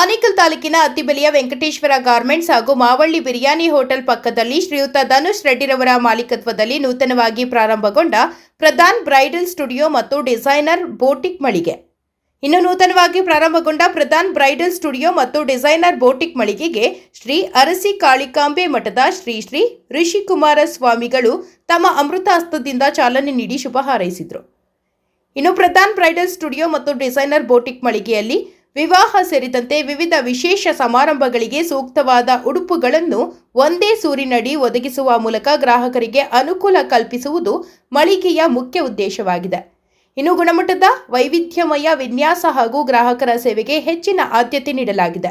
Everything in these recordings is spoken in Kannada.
ಆನೇಕಲ್ ತಾಲೂಕಿನ ಅತ್ತಿಬೆಲೆಯ ವೆಂಕಟೇಶ್ವರ ಗಾರ್ಮೆಂಟ್ಸ್ ಹಾಗೂ ಮಾವಳ್ಳಿ ಬಿರಿಯಾನಿ ಹೋಟೆಲ್ ಪಕ್ಕದಲ್ಲಿ ಶ್ರೀಯುತ ಧನುಷ್ ರೆಡ್ಡಿರವರ ಮಾಲೀಕತ್ವದಲ್ಲಿ ನೂತನವಾಗಿ ಪ್ರಾರಂಭಗೊಂಡ ಪ್ರಧಾನ್ ಬ್ರೈಡಲ್ ಸ್ಟುಡಿಯೋ ಮತ್ತು ಡಿಸೈನರ್ ಬೋಟಿಕ್ ಮಳಿಗೆ. ಇನ್ನು ನೂತನವಾಗಿ ಪ್ರಾರಂಭಗೊಂಡ ಪ್ರಧಾನ್ ಬ್ರೈಡಲ್ ಸ್ಟುಡಿಯೋ ಮತ್ತು ಡಿಸೈನರ್ ಬೋಟಿಕ್ ಮಳಿಗೆಗೆ ಶ್ರೀ ಅರಸಿ ಕಾಳಿಕಾಂಬೆ ಮಠದ ಶ್ರೀ ಶ್ರೀ ಋಷಿಕುಮಾರ ಸ್ವಾಮಿಗಳು ತಮ್ಮ ಅಮೃತ ಹಸ್ತದಿಂದ ಚಾಲನೆ ನೀಡಿ ಶುಭ ಹಾರೈಸಿದರು. ಇನ್ನು ಪ್ರಧಾನ್ ಬ್ರೈಡಲ್ ಸ್ಟುಡಿಯೋ ಮತ್ತು ಡಿಸೈನರ್ ಬೋಟಿಕ್ ಮಳಿಗೆಯಲ್ಲಿ ವಿವಾಹ ಸೇರಿದಂತೆ ವಿವಿಧ ವಿಶೇಷ ಸಮಾರಂಭಗಳಿಗೆ ಸೂಕ್ತವಾದ ಉಡುಪುಗಳನ್ನು ಒಂದೇ ಸೂರಿನಡಿ ಒದಗಿಸುವ ಮೂಲಕ ಗ್ರಾಹಕರಿಗೆ ಅನುಕೂಲ ಕಲ್ಪಿಸುವುದು ಮಳಿಗೆಯ ಮುಖ್ಯ ಉದ್ದೇಶವಾಗಿದೆ. ಇನ್ನು ಗುಣಮಟ್ಟದ ವೈವಿಧ್ಯಮಯ ವಿನ್ಯಾಸ ಹಾಗೂ ಗ್ರಾಹಕರ ಸೇವೆಗೆ ಹೆಚ್ಚಿನ ಆದ್ಯತೆ ನೀಡಲಾಗಿದೆ.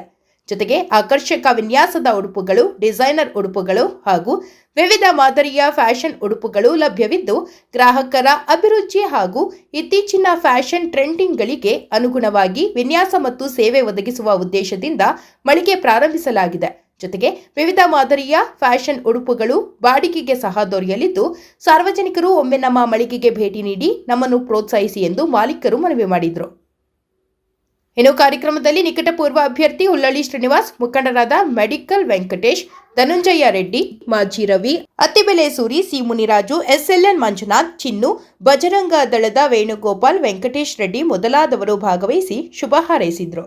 ಜೊತೆಗೆ ಆಕರ್ಷಕ ವಿನ್ಯಾಸದ ಉಡುಪುಗಳು, ಡಿಸೈನರ್ ಉಡುಪುಗಳು ಹಾಗೂ ವಿವಿಧ ಮಾದರಿಯ ಫ್ಯಾಷನ್ ಉಡುಪುಗಳು ಲಭ್ಯವಿದ್ದು, ಗ್ರಾಹಕರ ಅಭಿರುಚಿ ಹಾಗೂ ಇತ್ತೀಚಿನ ಫ್ಯಾಷನ್ ಟ್ರೆಂಡಿಂಗ್ಗಳಿಗೆ ಅನುಗುಣವಾಗಿ ವಿನ್ಯಾಸ ಮತ್ತು ಸೇವೆ ಒದಗಿಸುವ ಉದ್ದೇಶದಿಂದ ಮಳಿಗೆ ಪ್ರಾರಂಭಿಸಲಾಗಿದೆ. ಜೊತೆಗೆ ವಿವಿಧ ಮಾದರಿಯ ಫ್ಯಾಷನ್ ಉಡುಪುಗಳು ಬಾಡಿಗೆಗೆ ಸಹ ದೊರೆಯಲಿದ್ದು, ಸಾರ್ವಜನಿಕರು ಒಮ್ಮೆ ನಮ್ಮ ಮಳಿಗೆಗೆ ಭೇಟಿ ನೀಡಿ ನಮ್ಮನ್ನು ಪ್ರೋತ್ಸಾಹಿಸಿ ಎಂದು ಮಾಲೀಕರು ಮನವಿ ಮಾಡಿದರು. ಇನ್ನು ಕಾರ್ಯಕ್ರಮದಲ್ಲಿ ನಿಕಟಪೂರ್ವ ಅಭ್ಯರ್ಥಿ ಹುಲ್ಲಳ್ಳಿ ಶ್ರೀನಿವಾಸ್, ಮುಖಂಡರಾದ ಮೆಡಿಕಲ್ ವೆಂಕಟೇಶ್, ಧನುಂಜಯ ರೆಡ್ಡಿ, ಮಾಜಿ ರವಿ, ಅತ್ತಿಬೆಲೆ ಸೂರಿ, ಸಿ ಮುನಿರಾಜು, ಎಸ್ಎಲ್ಎನ್ ಮಂಜುನಾಥ್, ಚಿನ್ನು, ಬಜರಂಗ ದಳದ ವೇಣುಗೋಪಾಲ್, ವೆಂಕಟೇಶ್ ರೆಡ್ಡಿ ಮೊದಲಾದವರು ಭಾಗವಹಿಸಿ ಶುಭ ಹಾರೈಸಿದರು.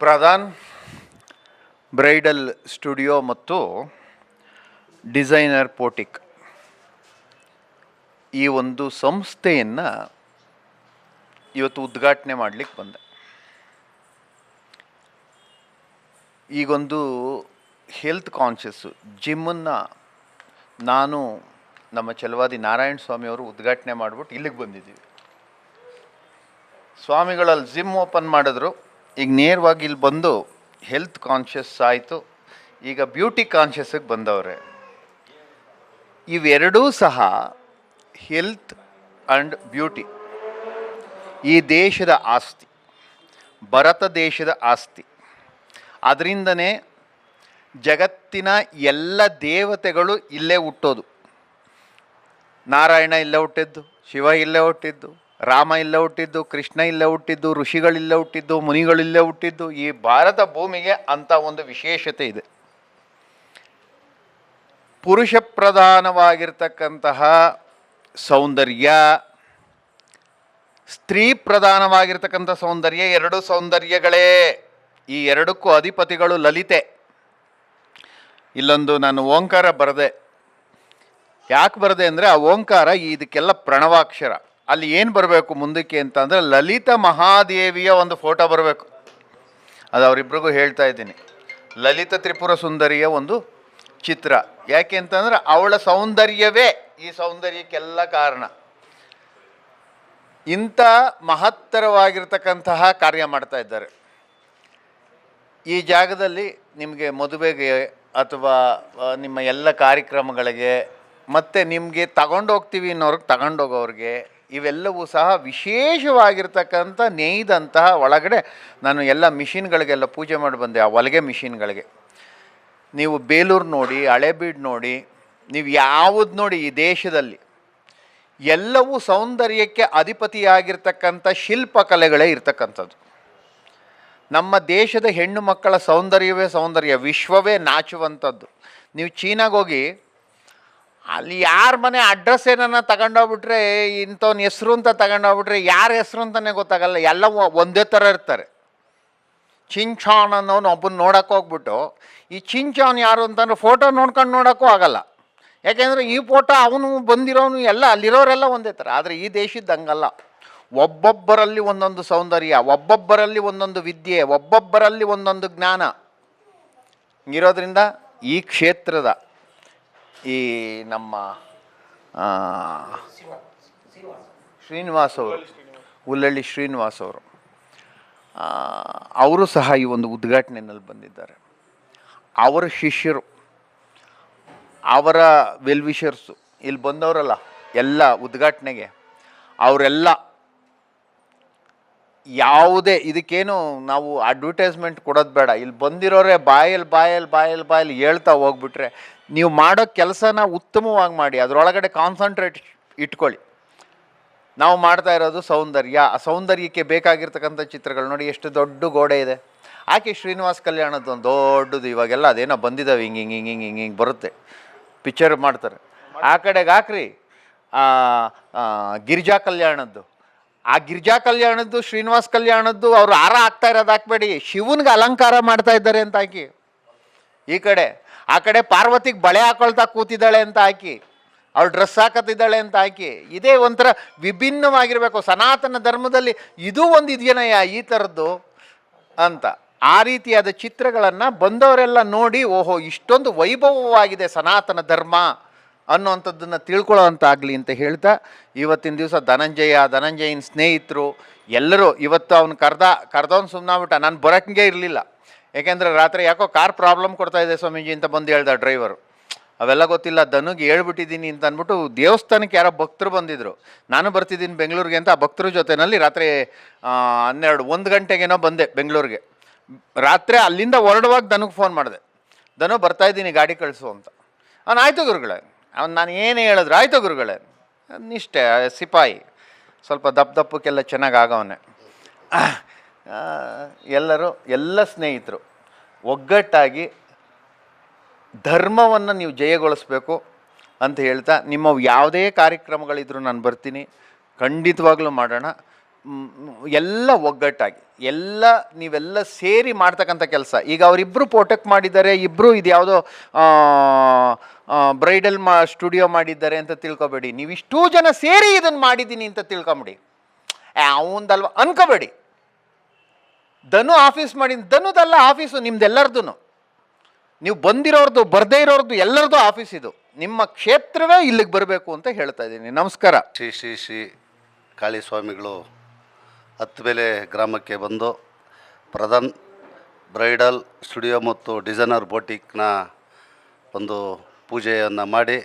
ಪ್ರಧಾನ್ ಬ್ರೈಡಲ್ ಸ್ಟುಡಿಯೋ ಮತ್ತು ಡಿಸೈನರ್ ಪೋಟಿಕ್ ಈ ಒಂದು ಸಂಸ್ಥೆಯನ್ನು ಇವತ್ತು ಉದ್ಘಾಟನೆ ಮಾಡಲಿಕ್ಕೆ ಬಂದೆ. ಈಗೊಂದು ಹೆಲ್ತ್ ಕಾನ್ಷಿಯಸ್ಸು ಜಿಮ್ಮನ್ನು ನಾನು ನಮ್ಮ ಛಲವಾದಿ ನಾರಾಯಣ ಸ್ವಾಮಿಯವರು ಉದ್ಘಾಟನೆ ಮಾಡಿಬಿಟ್ಟು ಇಲ್ಲಿಗೆ ಬಂದಿದ್ದೀವಿ. ಸ್ವಾಮಿಗಳಲ್ಲಿ ಜಿಮ್ ಓಪನ್ ಮಾಡಿದ್ರು, ಈಗ ನೇರವಾಗಿ ಇಲ್ಲಿ ಬಂದು ಹೆಲ್ತ್ ಕಾನ್ಷಿಯಸ್ ಆಯಿತು, ಈಗ ಬ್ಯೂಟಿ ಕಾನ್ಷಿಯಸ್ಸಿಗೆ ಬಂದವ್ರೆ. ಇವೆರಡೂ ಸಹ ಹೆಲ್ತ್ ಆ್ಯಂಡ್ ಬ್ಯೂಟಿ ಈ ದೇಶದ ಆಸ್ತಿ, ಭಾರತ ದೇಶದ ಆಸ್ತಿ. ಅದರಿಂದನೇ ಜಗತ್ತಿನ ಎಲ್ಲ ದೇವತೆಗಳು ಇಲ್ಲೇ ಹುಟ್ಟೋದು. ನಾರಾಯಣ ಇಲ್ಲೇ ಹುಟ್ಟಿದ್ದು, ಶಿವ ಇಲ್ಲೇ ಹುಟ್ಟಿದ್ದು, ರಾಮ ಇಲ್ಲೇ ಹುಟ್ಟಿದ್ದು, ಕೃಷ್ಣ ಇಲ್ಲೇ ಹುಟ್ಟಿದ್ದು, ಋಷಿಗಳಿಲ್ಲೇ ಹುಟ್ಟಿದ್ದು, ಮುನಿಗಳಿಲ್ಲೇ ಹುಟ್ಟಿದ್ದು. ಈ ಭಾರತ ಭೂಮಿಗೆ ಅಂಥ ಒಂದು ವಿಶೇಷತೆ ಇದೆ. ಪುರುಷ ಪ್ರಧಾನವಾಗಿರ್ತಕ್ಕಂತಹ ಸೌಂದರ್ಯ, ಸ್ತ್ರೀ ಪ್ರಧಾನವಾಗಿರ್ತಕ್ಕಂಥ ಸೌಂದರ್ಯ, ಎರಡು ಸೌಂದರ್ಯಗಳೇ. ಈ ಎರಡಕ್ಕೂ ಅಧಿಪತಿಗಳು ಲಲಿತೆ. ಇಲ್ಲೊಂದು ನಾನು ಓಂಕಾರ ಬರೆದೆ. ಯಾಕೆ ಬರೆದೆ ಅಂದರೆ ಆ ಓಂಕಾರ ಇದಕ್ಕೆಲ್ಲ ಪ್ರಣವಾಕ್ಷರ. ಅಲ್ಲಿ ಏನು ಬರಬೇಕು ಮುಂದಕ್ಕೆ ಅಂತ ಅಂದರೆ ಲಲಿತ ಮಹಾದೇವಿಯ ಒಂದು ಫೋಟೋ ಬರಬೇಕು. ಅದು ಅವರಿಬ್ರಿಗೂ ಹೇಳ್ತಾ ಇದ್ದೀನಿ. ಲಲಿತ ತ್ರಿಪುರ ಸುಂದರಿಯ ಒಂದು ಚಿತ್ರ. ಯಾಕೆ ಅಂತಂದರೆ ಅವಳ ಸೌಂದರ್ಯವೇ ಈ ಸೌಂದರ್ಯಕ್ಕೆಲ್ಲ ಕಾರಣ. ಇಂಥ ಮಹತ್ತರವಾಗಿರ್ತಕ್ಕಂತಹ ಕಾರ್ಯ ಮಾಡ್ತಾ ಇದ್ದಾರೆ. ಈ ಜಾಗದಲ್ಲಿ ನಿಮಗೆ ಮದುವೆಗೆ ಅಥವಾ ನಿಮ್ಮ ಎಲ್ಲ ಕಾರ್ಯಕ್ರಮಗಳಿಗೆ ಮತ್ತು ನಿಮಗೆ ತಗೊಂಡೋಗ್ತೀವಿ ಅನ್ನೋರ್ಗೆ ತಗೊಂಡೋಗೋರಿಗೆ ಇವೆಲ್ಲವೂ ಸಹ ವಿಶೇಷವಾಗಿರ್ತಕ್ಕಂಥ ನೇಯ್ದಂತಹ ಒಳಗಡೆ ನಾನು ಎಲ್ಲ ಮಿಷಿನ್ಗಳಿಗೆಲ್ಲ ಪೂಜೆ ಮಾಡಿ ಬಂದೆ. ಆ ಹೊಲಿಗೆ ಮಿಷಿನ್ಗಳಿಗೆ ನೀವು ಬೇಲೂರು ನೋಡಿ, ಹಳೇಬೀಡು ನೋಡಿ, ನೀವು ಯಾವುದು ನೋಡಿ, ಈ ದೇಶದಲ್ಲಿ ಎಲ್ಲವೂ ಸೌಂದರ್ಯಕ್ಕೆ ಅಧಿಪತಿಯಾಗಿರ್ತಕ್ಕಂಥ ಶಿಲ್ಪಕಲೆಗಳೇ ಇರ್ತಕ್ಕಂಥದ್ದು. ನಮ್ಮ ದೇಶದ ಹೆಣ್ಣು ಮಕ್ಕಳ ಸೌಂದರ್ಯವೇ ಸೌಂದರ್ಯ, ವಿಶ್ವವೇ ನಾಚುವಂಥದ್ದು. ನೀವು ಚೀನಾಗೋಗಿ ಅಲ್ಲಿ ಯಾರ ಮನೆ ಅಡ್ರೆಸ್ ಏನನ್ನ ತಗೊಂಡೋಗ್ಬಿಟ್ರೆ, ಇಂಥವ್ನ ಹೆಸ್ರು ಅಂತ ತಗೊಂಡೋಗ್ಬಿಟ್ರೆ ಯಾರ ಹೆಸ್ರು ಅಂತಲೇ ಗೊತ್ತಾಗಲ್ಲ, ಎಲ್ಲ ಒಂದೇ ಥರ ಇರ್ತಾರೆ. ಚಿಂಚಾನ್ ಅನ್ನೋನು ಒಬ್ಬನ ನೋಡೋಕೆ ಹೋಗ್ಬಿಟ್ಟು ಈ ಚಿಂಚಾನ್ ಯಾರು ಅಂತಂದ್ರೆ ಫೋಟೋ ನೋಡ್ಕೊಂಡು ನೋಡೋಕ್ಕೂ ಆಗಲ್ಲ. ಯಾಕೆಂದರೆ ಈ ಫೋಟೋ ಅವನು ಬಂದಿರೋನು ಎಲ್ಲ ಅಲ್ಲಿರೋರೆಲ್ಲ ಒಂದೇ ಥರ. ಆದರೆ ಈ ದೇಶದ್ದು ಹಂಗಲ್ಲ. ಒಬ್ಬೊಬ್ಬರಲ್ಲಿ ಒಂದೊಂದು ಸೌಂದರ್ಯ, ಒಬ್ಬೊಬ್ಬರಲ್ಲಿ ಒಂದೊಂದು ವಿದ್ಯೆ, ಒಬ್ಬೊಬ್ಬರಲ್ಲಿ ಒಂದೊಂದು ಜ್ಞಾನ ಇರೋದ್ರಿಂದ ಈ ಕ್ಷೇತ್ರದ ಈ ನಮ್ಮ ಶ್ರೀನಿವಾಸ್ ಅವರು, ಹುಲ್ಲಳ್ಳಿ ಶ್ರೀನಿವಾಸ್ ಅವರು ಸಹ ಈ ಒಂದು ಉದ್ಘಾಟನೆಯಲ್ಲಿ ಬಂದಿದ್ದಾರೆ. ಅವರ ಶಿಷ್ಯರು, ಅವರ ವೆಲ್ವಿಷರ್ಸು ಇಲ್ಲಿ ಬಂದವರಲ್ಲ ಎಲ್ಲ ಉದ್ಘಾಟನೆಗೆ, ಅವರೆಲ್ಲ ಯಾವುದೇ ಇದಕ್ಕೇನು ನಾವು ಅಡ್ವರ್ಟೈಸ್ಮೆಂಟ್ ಕೊಡೋದು ಬೇಡ. ಇಲ್ಲಿ ಬಂದಿರೋರೆ ಬಾಯಲ್ಲಿ ಹೇಳ್ತಾ ಹೋಗ್ಬಿಟ್ರೆ ನೀವು ಮಾಡೋ ಕೆಲಸನ ಉತ್ತಮವಾಗಿ ಮಾಡಿ, ಅದರೊಳಗಡೆ ಕಾನ್ಸಂಟ್ರೇಟ್ ಇಟ್ಕೊಳ್ಳಿ. ನಾವು ಮಾಡ್ತಾ ಇರೋದು ಸೌಂದರ್ಯ. ಆ ಸೌಂದರ್ಯಕ್ಕೆ ಬೇಕಾಗಿರ್ತಕ್ಕಂಥ ಚಿತ್ರಗಳು ನೋಡಿ, ಎಷ್ಟು ದೊಡ್ಡ ಗೋಡೆ ಇದೆ. ಆಕೆ ಶ್ರೀನಿವಾಸ್ ಕಲ್ಯಾಣದ್ದು ಒಂದು ದೊಡ್ಡದು. ಇವಾಗೆಲ್ಲ ಅದೇನೋ ಬಂದಿದ್ದಾವೆ, ಹಿಂಗೆ ಬರುತ್ತೆ, ಪಿಕ್ಚರ್ ಮಾಡ್ತಾರೆ. ಆ ಕಡೆಗೆ ಹಾಕ್ರಿ ಗಿರಿಜಾ ಕಲ್ಯಾಣದ್ದು. ಆ ಗಿರಿಜಾ ಕಲ್ಯಾಣದ್ದು, ಶ್ರೀನಿವಾಸ್ ಕಲ್ಯಾಣದ್ದು ಅವರು ಹಾರ ಹಾಕ್ತಾ ಇರೋದು ಹಾಕ್ಬೇಡಿ, ಶಿವನಿಗೆ ಅಲಂಕಾರ ಮಾಡ್ತಾ ಇದ್ದಾರೆ ಅಂತ ಹಾಕಿ. ಆ ಕಡೆ ಪಾರ್ವತಿಗೆ ಬಳೆ ಹಾಕೊಳ್ತಾ ಕೂತಿದ್ದಾಳೆ ಅಂತ ಹಾಕಿ, ಅವಳು ಡ್ರೆಸ್ ಹಾಕತ್ತಿದ್ದಾಳೆ ಅಂತ ಹಾಕಿ. ಇದೇ ಒಂಥರ ವಿಭಿನ್ನವಾಗಿರಬೇಕು. ಸನಾತನ ಧರ್ಮದಲ್ಲಿ ಇದೂ ಒಂದು ಇದೆಯೇನಯ್ಯ ಈ ಥರದ್ದು ಅಂತ. ಆ ರೀತಿಯಾದ ಚಿತ್ರಗಳನ್ನು ಬಂದವರೆಲ್ಲ ನೋಡಿ, ಓಹೋ ಇಷ್ಟೊಂದು ವೈಭವವಾಗಿದೆ ಸನಾತನ ಧರ್ಮ ಅನ್ನೋವಂಥದ್ದನ್ನು ತಿಳ್ಕೊಳ್ಳೋವಂತಾಗಲಿ ಅಂತ ಹೇಳ್ತಾ, ಇವತ್ತಿನ ದಿವಸ ಧನಂಜಯನ ಸ್ನೇಹಿತರು ಎಲ್ಲರೂ ಇವತ್ತು ಅವನು ಕರ್ದವನು ಸುಮ್ಮನಾಗ್ಬಿಟ್ಟ. ನಾನು ಬರೋಕ್ಕೆ ಇರಲಿಲ್ಲ, ಯಾಕೆಂದರೆ ರಾತ್ರಿ ಯಾಕೋ ಕಾರ್ ಪ್ರಾಬ್ಲಮ್ ಕೊಡ್ತಾ ಇದೆ ಸ್ವಾಮೀಜಿ ಅಂತ ಬಂದು ಹೇಳ್ದ ಡ್ರೈವರು. ಅವೆಲ್ಲ ಗೊತ್ತಿಲ್ಲ, ಧನುಗೆ ಹೇಳ್ಬಿಟ್ಟಿದ್ದೀನಿ ಅಂತ ಅಂದ್ಬಿಟ್ಟು ದೇವಸ್ಥಾನಕ್ಕೆ ಯಾರೋ ಭಕ್ತರು ಬಂದಿದ್ದರು. ನಾನು ಬರ್ತಿದ್ದೀನಿ ಬೆಂಗಳೂರಿಗೆ ಅಂತ ಆ ಭಕ್ತರ ಜೊತೆಯಲ್ಲಿ ರಾತ್ರಿ 1 ಗಂಟೆಗೇನೋ ಬಂದೆ ಬೆಂಗಳೂರಿಗೆ. ರಾತ್ರಿ ಅಲ್ಲಿಂದ ಹೊರಡುವಾಗ ಧನುಗೆ ಫೋನ್ ಮಾಡಿದೆ, ಧನು ಬರ್ತಾಯಿದ್ದೀನಿ ಗಾಡಿ ಕಳಿಸು ಅಂತ. ಅವನು ಆಯಿತು ಗುರುಗಳೇ, ನಾನು ಏನು ಹೇಳಿದ್ರು ಆಯಿತು ಗುರುಗಳೇ. ನಿಷ್ಠೆ ಸಿಪಾಯಿ, ಸ್ವಲ್ಪ ದಪ್ಪಕ್ಕೆಲ್ಲ ಚೆನ್ನಾಗಿ ಆಗವನೆ. ಎಲ್ಲ ಸ್ನೇಹಿತರು ಒಗ್ಗಟ್ಟಾಗಿ ಧರ್ಮವನ್ನು ನೀವು ಜಯಗೊಳಿಸ್ಬೇಕು ಅಂತ ಹೇಳ್ತಾ, ನಿಮ್ಮ ಯಾವುದೇ ಕಾರ್ಯಕ್ರಮಗಳಿದ್ರೂ ನಾನು ಬರ್ತೀನಿ, ಖಂಡಿತವಾಗ್ಲೂ ಮಾಡೋಣ. ಎಲ್ಲ ಒಗ್ಗಟ್ಟಾಗಿ ನೀವೆಲ್ಲ ಸೇರಿ ಮಾಡ್ತಕ್ಕಂಥ ಕೆಲಸ. ಈಗ ಅವರಿಬ್ಬರು ಪೋಟಕ್ ಮಾಡಿದ್ದಾರೆ, ಇಬ್ಬರು ಇದು ಯಾವುದೋ ಬ್ರೈಡಲ್ ಸ್ಟುಡಿಯೋ ಮಾಡಿದ್ದಾರೆ ಅಂತ ತಿಳ್ಕೊಬೇಡಿ. ನೀವು ಇಷ್ಟೂ ಜನ ಸೇರಿ ಇದನ್ನು ಮಾಡಿದ್ದೀನಿ ಅಂತ ತಿಳ್ಕೊಂಬಿಡಿ. ಅವಂದಲ್ವ ಅನ್ಕೋಬೇಡಿ. ಧನು ಆಫೀಸ್ ಮಾಡಿ, ಧನುದಲ್ಲ ಆಫೀಸು, ನಿಮ್ದೆಲ್ಲರದು. ನೀವು ಬಂದಿರೋರ್ದು ಬರದೇ ಇರೋರ್ದು ಎಲ್ಲರದು ಆಫೀಸ್ ಇದು. ನಿಮ್ಮ ಕ್ಷೇತ್ರವೇ ಇಲ್ಲಿಗೆ ಬರಬೇಕು ಅಂತ ಹೇಳ್ತಾ ಇದ್ದೀನಿ. ನಮಸ್ಕಾರ. ಶ್ರೀ ಕಾಳಿ ಸ್ವಾಮಿಗಳು ಹತ್ತುಬೆಲೆ ಗ್ರಾಮಕ್ಕೆ ಬಂದು ಪ್ರಧಾನ್ ಬ್ರೈಡಲ್ ಸ್ಟುಡಿಯೋ ಮತ್ತು ಡಿಸೈನರ್ ಬೋಟಿಕ್ನ ಒಂದು ಪೂಜೆಯನ್ನು ಮಾಡಿ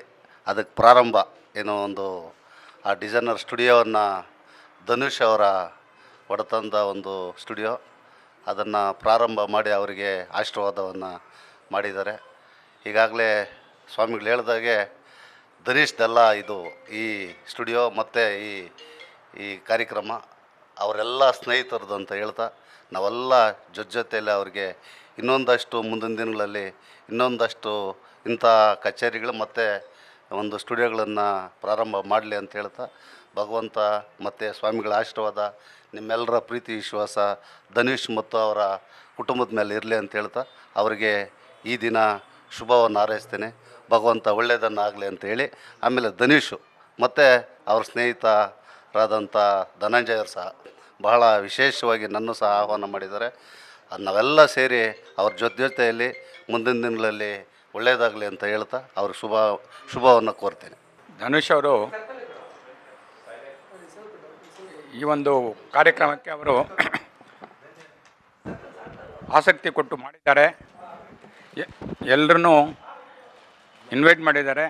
ಅದಕ್ಕೆ ಪ್ರಾರಂಭ ಏನೋ ಒಂದು ಆ ಡಿಸೈನರ್ ಸ್ಟುಡಿಯೋವನ್ನು ಧನುಷ್ ಅವರ ಒಡೆತಂದ ಒಂದು ಸ್ಟುಡಿಯೋ, ಅದನ್ನು ಪ್ರಾರಂಭ ಮಾಡಿ ಅವರಿಗೆ ಆಶೀರ್ವಾದವನ್ನು ಮಾಡಿದ್ದಾರೆ. ಈಗಾಗಲೇ ಸ್ವಾಮಿಗಳು ಹೇಳಿದಾಗೆ ಧನುಷ್ದೆಲ್ಲ ಇದು ಈ ಸ್ಟುಡಿಯೋ ಮತ್ತು ಈ ಕಾರ್ಯಕ್ರಮ ಅವರೆಲ್ಲ ಸ್ನೇಹಿತರದು ಅಂತ ಹೇಳ್ತಾ ನಾವೆಲ್ಲ ಜೊತೆಯಲ್ಲಿ ಅವ್ರಿಗೆ ಇನ್ನೊಂದಷ್ಟು ಮುಂದಿನ ದಿನಗಳಲ್ಲಿ ಇನ್ನೊಂದಷ್ಟು ಇಂಥ ಕಚೇರಿಗಳು ಮತ್ತು ಒಂದು ಸ್ಟುಡಿಯೋಗಳನ್ನು ಪ್ರಾರಂಭ ಮಾಡಲಿ ಅಂತ ಹೇಳ್ತಾ ಭಗವಂತ ಮತ್ತು ಸ್ವಾಮಿಗಳ ಆಶೀರ್ವಾದ ನಿಮ್ಮೆಲ್ಲರ ಪ್ರೀತಿ ವಿಶ್ವಾಸ ಧನುಷ್ ಮತ್ತು ಅವರ ಕುಟುಂಬದ ಮೇಲೆ ಇರಲಿ ಅಂತ ಹೇಳ್ತಾ ಅವರಿಗೆ ಈ ದಿನ ಶುಭವನ್ನು ಹಾರೈಸ್ತೇನೆ. ಭಗವಂತ ಒಳ್ಳೆಯದನ್ನು ಆಗಲಿ ಅಂತ ಹೇಳಿ, ಆಮೇಲೆ ಧನುಷು ಮತ್ತು ಅವ್ರ ಸ್ನೇಹಿತರಾದಂಥ ಧನಂಜಯರು ಸಹ ಬಹಳ ವಿಶೇಷವಾಗಿ ನನ್ನ ಸಹ ಆಹ್ವಾನ ಮಾಡಿದ್ದಾರೆ. ನಾವೆಲ್ಲ ಸೇರಿ ಅವ್ರ ಜೊತೆಯಲ್ಲಿ ಮುಂದಿನ ದಿನಗಳಲ್ಲಿ ಒಳ್ಳೆಯದಾಗಲಿ ಅಂತ ಹೇಳ್ತಾ ಅವ್ರಿಗೆ ಶುಭವನ್ನು ಕೋರ್ತೇನೆ. ಧನುಷ್ ಅವರು ಈ ಒಂದು ಕಾರ್ಯಕ್ರಮಕ್ಕೆ ಅವರು ಆಸಕ್ತಿ ಕೊಟ್ಟು ಮಾಡಿದ್ದಾರೆ. ಎಲ್ಲರೂ ಇನ್ವೈಟ್ ಮಾಡಿದ್ದಾರೆ.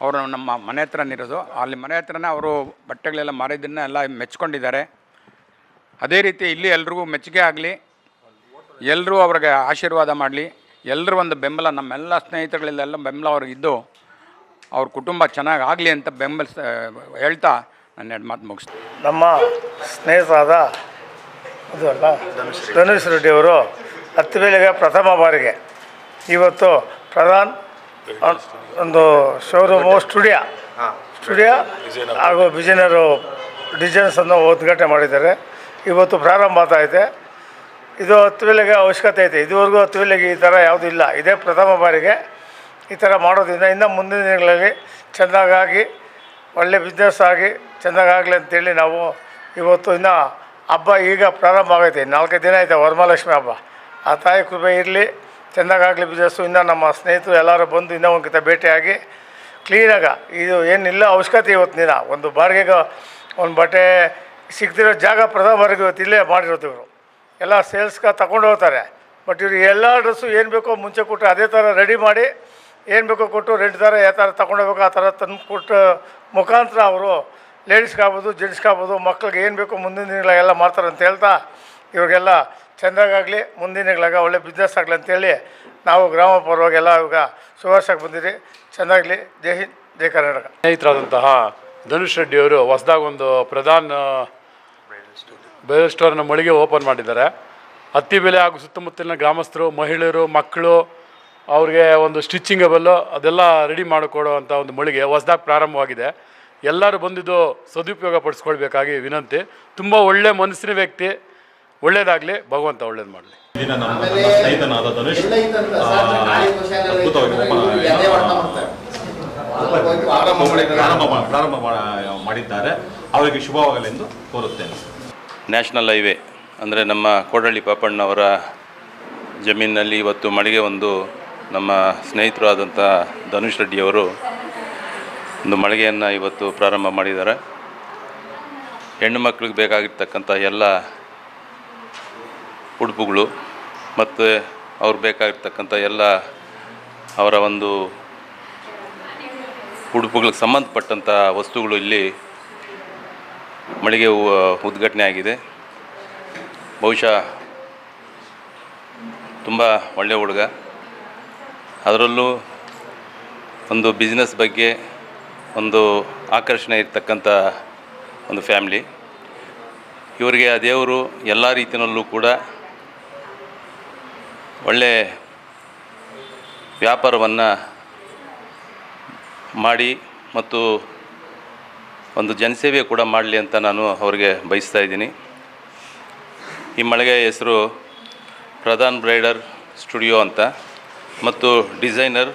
ಅವರು ನಮ್ಮ ಮನೆ ಹತ್ರನಿರೋದು, ಅಲ್ಲಿ ಮನೆ ಹತ್ರನೇ ಅವರು ಬಟ್ಟೆಗಳೆಲ್ಲ ಮಾರಿದ್ದನ್ನು ಎಲ್ಲ ಮೆಚ್ಕೊಂಡಿದ್ದಾರೆ. ಅದೇ ರೀತಿ ಇಲ್ಲಿ ಎಲ್ರಿಗೂ ಮೆಚ್ಚುಗೆ ಆಗಲಿ, ಎಲ್ಲರೂ ಅವ್ರಿಗೆ ಆಶೀರ್ವಾದ ಮಾಡಲಿ, ಎಲ್ಲರೂ ಒಂದು ಬೆಂಬಲ, ನಮ್ಮೆಲ್ಲ ಸ್ನೇಹಿತರಗಳೆಲ್ಲ ಬೆಂಬಲ ಅವ್ರಿಗಿದ್ದು ಅವ್ರ ಕುಟುಂಬ ಚೆನ್ನಾಗಿ ಆಗಲಿ ಅಂತ ಹೇಳ್ತಾ ನನ್ನ 2 ಮಾತು ಮುಗಿಸ್ತೀನಿ. ನಮ್ಮ ಸ್ನೇಹಿತರಾದ ಅದು ಅಲ್ಲ ಧನುಷ್ ರೆಡ್ಡಿಯವರು ಹತ್ತುಬೆಲೆಗೆ ಪ್ರಥಮ ಬಾರಿಗೆ ಇವತ್ತು ಪ್ರಧಾನ್ ಒಂದು ಶೋರೂಮು ಸ್ಟುಡಿಯೋ ಹಾಗೂ ಡಿಸೈನರು ಡಿಸೈನ್ಸನ್ನು ಉದ್ಘಾಟನೆ ಮಾಡಿದ್ದಾರೆ. ಇವತ್ತು ಪ್ರಾರಂಭ ಆಗ್ತಾಯಿದೆ. ಇದು ಹತ್ತುಬೆಲೆಗೆ ಅವಶ್ಯಕತೆ ಐತೆ. ಇದುವರೆಗೂ ಹತ್ತುಬೆಲೆಗೆ ಈ ಥರ ಯಾವುದೂ ಇಲ್ಲ. ಇದೇ ಪ್ರಥಮ ಬಾರಿಗೆ ಈ ಥರ ಮಾಡೋದ್ರಿಂದ ಇನ್ನು ಮುಂದಿನ ದಿನಗಳಲ್ಲಿ ಚೆಂದಾಗಿ ಒಳ್ಳೆ ಬಿಸ್ನೆಸ್ ಆಗಿ ಚೆಂದಾಗಲಿ ಅಂತೇಳಿ ನಾವು ಇವತ್ತು ಇನ್ನು ಹಬ್ಬ ಈಗ ಪ್ರಾರಂಭ ಆಗೈತೆ. 4 ದಿನ ಐತೆ ವರಮಹಾಲಕ್ಷ್ಮಿ ಹಬ್ಬ. ಆ ತಾಯಿ ಕೃಪೆ ಇರಲಿ, ಚೆಂದಾಗಲಿ ಬಿಸ್ನೆಸ್ಸು. ಇನ್ನು ನಮ್ಮ ಸ್ನೇಹಿತರು ಎಲ್ಲರೂ ಬಂದು ಇನ್ನೂ ಒಂದ್ಕಿಂತ ಭೇಟಿಯಾಗಿ ಕ್ಲೀನಾಗ ಇದು ಏನಿಲ್ಲ ಅವಶ್ಯಕತೆ ಇವತ್ತು ದಿನ ಒಂದು ಬಾಡಿಗೆಗೆ ಒಂದು ಬಟ್ಟೆ ಸಿಗ್ತಿರೋ ಜಾಗ ಪ್ರಥಮ ಬಾರಿಗೆ ಇವತ್ತು ಇಲ್ಲೇ ಮಾಡಿರೋದು. ಇವರು ಎಲ್ಲ ಸೇಲ್ಸ್ಗೆ ತಗೊಂಡು ಹೋಗ್ತಾರೆ. ಬಟ್ ಇವರು ಎಲ್ಲ ಡ್ರೆಸ್ಸು ಏನು ಬೇಕೋ ಮುಂಚೆ ಕೊಟ್ಟು ಅದೇ ಥರ ರೆಡಿ ಮಾಡಿ ಏನು ಬೇಕೋ ಕೊಟ್ಟು ರೆಂಟ್ ಥರ ಯಾವ ಥರ ತೊಗೊಂಡೋಗ್ಬೇಕು ಆ ಥರ ತಂದು ಕೊಟ್ಟು ಮುಖಾಂತರ ಅವರು ಲೇಡೀಸ್ಗಾಗ್ಬೋದು ಜೆಂಟ್ಸ್ಗಾಗ್ಬೋದು ಮಕ್ಳಿಗೆ ಏನು ಬೇಕೋ ಮುಂದಿನ ದಿನಗಳೆಲ್ಲ ಮಾಡ್ತಾರೆ ಅಂತ ಹೇಳ್ತಾ ಇವ್ರಿಗೆಲ್ಲ ಚೆಂದಾಗಲಿ ಮುಂದಿನ ದಿನಗಳಾಗ ಒಳ್ಳೆ ಬಿಸ್ನೆಸ್ ಆಗಲಿ ಅಂತೇಳಿ ನಾವು ಗ್ರಾಮ ಪರವಾಗೆಲ್ಲ ಇವಾಗ ಸುವಾರ್ಸಕ್ಕೆ ಬಂದಿರಿ. ಚೆಂದಾಗಲಿ. ಜೈ ಹಿಂದ್, ಜೈ ಕರ್ನಾಟಕ. ಸ್ನೇಹಿತರಾದಂತಹ ಧನುಷ್ ರೆಡ್ಡಿಯವರು ಹೊಸದಾಗಿ ಒಂದು ಪ್ರಧಾನ್ ಬ್ರೈಡಲ್ ಸ್ಟೋರ್ನ ಮಳಿಗೆ ಓಪನ್ ಮಾಡಿದ್ದಾರೆ. ಹತ್ತಿಬೆಲೆ ಹಾಗೂ ಸುತ್ತಮುತ್ತಲಿನ ಗ್ರಾಮಸ್ಥರು, ಮಹಿಳೆಯರು, ಮಕ್ಕಳು ಅವ್ರಿಗೆ ಒಂದು ಸ್ಟಿಚಿಂಗಬಲ್ಲು ಅದೆಲ್ಲ ರೆಡಿ ಮಾಡಿಕೊಡುವಂಥ ಒಂದು ಮಳಿಗೆ ಹೊಸದಾಗಿ ಪ್ರಾರಂಭವಾಗಿದೆ. ಎಲ್ಲರೂ ಬಂದಿದ್ದು ಸದುಪಯೋಗ ಪಡಿಸ್ಕೊಳ್ಬೇಕಾಗಿ ವಿನಂತಿ. ತುಂಬ ಒಳ್ಳೆ ಮನಸ್ಸಿನ ವ್ಯಕ್ತಿ. ಒಳ್ಳೇದಾಗಲಿ, ಭಗವಂತ ಒಳ್ಳೇದು ಮಾಡಲಿ. ದಿನ ನಮ್ಮ ಸ್ನೇಹಿತನಾದ ಧನುಷ್ ಪ್ರಾರಂಭ ಮಾಡಿದ್ದಾರೆ. ಅವರಿಗೆ ಶುಭವಾಗಲೆಂದು ಕೋರುತ್ತೇನೆ. ನ್ಯಾಷನಲ್ ಹೈವೇ ಅಂದರೆ ನಮ್ಮ ಕೋಡಹಳ್ಳಿ ಪಾಪಣ್ಣವರ ಜಮೀನಿನಲ್ಲಿ ಇವತ್ತು ಮಳಿಗೆ ಒಂದು ನಮ್ಮ ಸ್ನೇಹಿತರು ಆದಂಥ ಧನುಷ್ ರೆಡ್ಡಿಯವರು ಒಂದು ಮಳಿಗೆಯನ್ನು ಇವತ್ತು ಪ್ರಾರಂಭ ಮಾಡಿದ್ದಾರೆ. ಹೆಣ್ಣು ಮಕ್ಕಳಿಗೆ ಬೇಕಾಗಿರ್ತಕ್ಕಂಥ ಎಲ್ಲ ಉಡುಪುಗಳು ಮತ್ತು ಅವ್ರಿಗೆ ಬೇಕಾಗಿರ್ತಕ್ಕಂಥ ಎಲ್ಲ ಅವರ ಒಂದು ಉಡುಪುಗಳಿಗೆ ಸಂಬಂಧಪಟ್ಟಂಥ ವಸ್ತುಗಳು ಇಲ್ಲಿ ಮಳಿಗೆ ಉದ್ಘಾಟನೆ ಆಗಿದೆ. ಬಹುಶಃ ತುಂಬ ಒಳ್ಳೆಯ ಹುಡುಗ, ಅದರಲ್ಲೂ ಒಂದು ಬಿಸ್ನೆಸ್ ಬಗ್ಗೆ ಒಂದು ಆಕರ್ಷಣೆ ಇರ್ತಕ್ಕಂಥ ಒಂದು ಫ್ಯಾಮ್ಲಿ. ಇವರಿಗೆ ಆ ದೇವರು ಎಲ್ಲ ರೀತಿಯಲ್ಲೂ ಕೂಡ ಒಳ್ಳೆ ವ್ಯಾಪಾರವನ್ನು ಮಾಡಿ ಮತ್ತು ಒಂದು ಜನಸೇವೆ ಕೂಡ ಮಾಡಲಿ ಅಂತ ನಾನು ಅವ್ರಿಗೆ ಬಯಸ್ತಾ ಇದ್ದೀನಿ. ಈ ಮಳಿಗೆ ಹೆಸರು ಪ್ರಧಾನ್ ಬ್ರೈಡಲ್ ಸ್ಟುಡಿಯೋ ಅಂತ ಮತ್ತು ಡಿಸೈನರ್